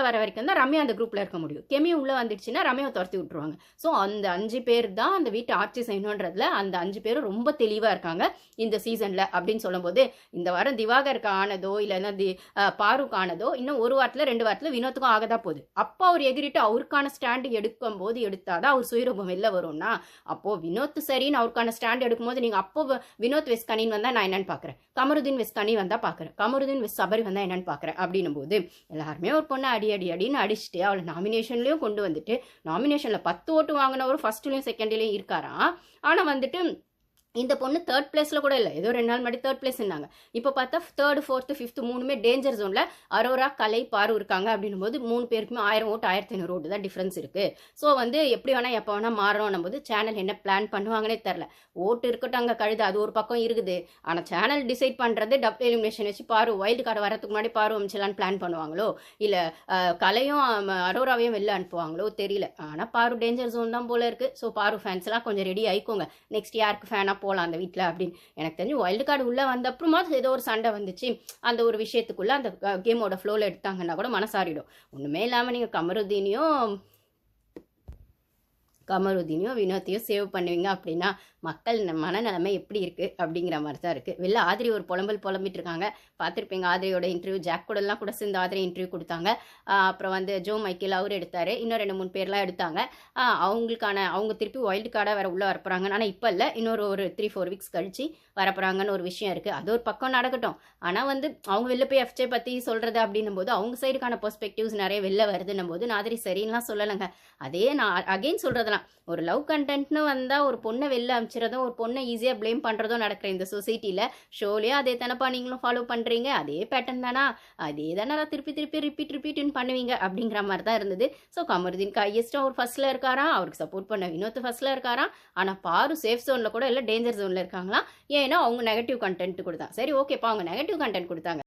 வர வரைக்கும் தான் ரம்யா அந்த குரூப்பில் இருக்க முடியும். கெமி உள்ளே வந்துடுச்சுன்னா ரம்யாவை துரத்தி விட்டுருவாங்க. ஸோ அந்த 5 பேர் தான் அந்த வீட்டை ஆட்சி செய்யணுன்றதுல அந்த 5 பேரும் ரொம்ப தெளிவாக இருக்காங்க இந்த சீசனில் அப்படின்னு சொல்லும்போது, இந்த வாரம் திவாகருக்கு ஆனதோ இல்லைன்னா பாருக்கு ஆனதோ இன்னும் 1 வாரத்தில் 2 வாரத்தில் வினோத்துக்கும் ஆகதான் போகுது. அப்போ அவர் எகிரிட்டு அவருக்கான ஸ்டாண்டு எடுக்கும்போது எடுத்தாதான் அவர் சுயரூபம் வெளில வரும்னா, அப்போது வினோத் சரின்னு அவருக்கான ஸ்டாண்ட் எடுக்கும்போது நீங்கள் அப்போ வினோத் வெஸ் கனின் வந்தால் நான் என்னன்னு பார்க்குறேன், கமருதீன் வெஸ் கனி வந்தால் பார்க்குறேன், கமருதீன் வெஸ் சபரி வந்தால் என்னன்னு பார்க்குறேன் அப்படின்னும் போது எல்லாருமே ஒரு பொண்ணை அடின்னு அடிச்சுட்டு அவளை நாமினேஷன்லேயும் கொண்டு வந்துட்டு நாமினேஷனில் 10 ஓட்டு வாங்கினவரும் ஃபர்ஸ்ட்லேயும் செகண்ட்லேயும் இருக்காராம். ஆனால் வந்துட்டு இந்த பொண்ணு 3rd பிளேஸில் கூட இல்லை, ஏதோ 2 நாள் முன்னாடி 3rd பிளேஸ் இருந்தாங்க. இப்போ பார்த்தா 3rd 4th 5th 3மே டேஞ்சர் ஜோனில் அரோரா கலை பாரு இருக்காங்க அப்படின்னும் போது 3 பேருக்குமே 1000 ஓட்டு 1500 ஓட்டு தான் டிஃப்ரென்ஸ் இருக்குது. ஸோ வந்து எப்படி வேணால் எப்போ வேணால் மாறணும் போது சேனல் என்ன பிளான் பண்ணுவாங்கன்னே தெரில. ஓட்டு இருக்கட்டும் அங்கே கழுது அது ஒரு பக்கம் இருக்குது, ஆனால் சேனல் டிசைட் பண்ணுறது டப் எலிமினேஷன் வச்சு பாரு வைல்டு கார்டு வரதுக்கு முன்னாடி பாரு அமைச்சலான்னு பிளான் பண்ணுவாங்களோ இல்லை கலையும் அரோராவையும் வெளில அனுப்புவாங்களோ தெரியல. ஆனால் பாரு டேஞ்சர் ஜோன் தான் போல இருக்குது. ஸோ பாரு ஃபேன்ஸ்லாம் கொஞ்சம் ரெடி ஆயிக்கோங்க, நெக்ஸ்ட் யாருக்கு ஃபேனாக போகலாம் அந்த வீட்டில் அப்படின்னு. எனக்கு தெரிஞ்சு வைல்டு கார்டு உள்ளே வந்த அப்புறமா ஏதோ ஒரு சண்டை வந்துச்சு, அந்த ஒரு விஷயத்துக்குள்ளே அந்த கேமோட ஃப்ளோவில் எடுத்தாங்கன்னா கூட மனசாரிடும். ஒன்றுமே இல்லாமல் நீங்கள் கமருதீனையும் வினோத்தையும் சேவ் பண்ணுவீங்க அப்படின்னா மக்கள் மனநிலைமை எப்படி இருக்குது அப்படிங்கிற மாதிரி தான் இருக்குது. வெளில ஆதிரி ஒரு புலம்பிட்டு இருக்காங்க, பார்த்துருப்பீங்க. ஆதிரியோட இன்டர்வியூ ஜாக் கூடலாம் கூட சேர்ந்து ஆதிரி இன்டர்வியூ கொடுத்தாங்க. அப்புறம் வந்து ஜோ மைக்கேல் அவர் எடுத்தார், இன்னும் 2-3 பேர்லாம் எடுத்தாங்க. அவங்க திருப்பி வைல்டு கார்டாக வேறு உள்ளே வரப்போகிறாங்க. ஆனால் இப்போ இல்லை, இன்னொரு 3-4 வீக்ஸ் கழிச்சு வரப்போகிறாங்கன்னு ஒரு விஷயம் இருக்குது. அது ஒரு பக்கம் நடக்கட்டும். ஆனால் வந்து அவங்க வெளில போய் எஃப்ஜே பற்றி சொல்கிறது அப்படின்னும் போது அவங்க சைடுக்கான பெர்ஸ்பெக்டிவ்ஸ் நிறைய வெளில வருதுன்னும் போது நான் ஆதிரி சரின்லாம் சொல்லலைங்க. அதே நான் அகெயின் சொல்கிறதுலாம், ஒரு லவ் கண்டென்ட்னு வந்தால் ஒரு பொண்ணை வெளில அமைச்சிறதும் ஒரு பொண்ணை ஈஸியாக ப்ளேம் பண்ணுறதும் நடக்கிற இந்த சொசைட்டியில் ஷோலேயே அதே தானப்பா நீங்களும் ஃபாலோ பண்ணுறீங்க, அதே பேட்டர்ன் தானா, அதே தானே திருப்பி ரிப்பீட்னு பண்ணுவீங்க அப்படிங்கிற மாதிரி தான் இருந்தது. ஸோ கமருதீன் ஹையஸ்ட்டாக அவர் ஃபர்ஸ்ட்டில் இருக்காராம், அவருக்கு சப்போர்ட் பண்ண வினோத் ஃபர்ஸ்ட்டில் இருக்காராம். ஆனால் பாரு சேஃப் ஜோனில் கூட இல்லை டேஞ்சர் ஜோனில் இருக்காங்களாம். ஏன்னா அவங்க நெகட்டிவ் கண்டென்ட் கொடுத்தாங்க. சரி ஓகேப்பா, அவங்க நெகட்டிவ் கண்டென்ட் கொடுத்தாங்க.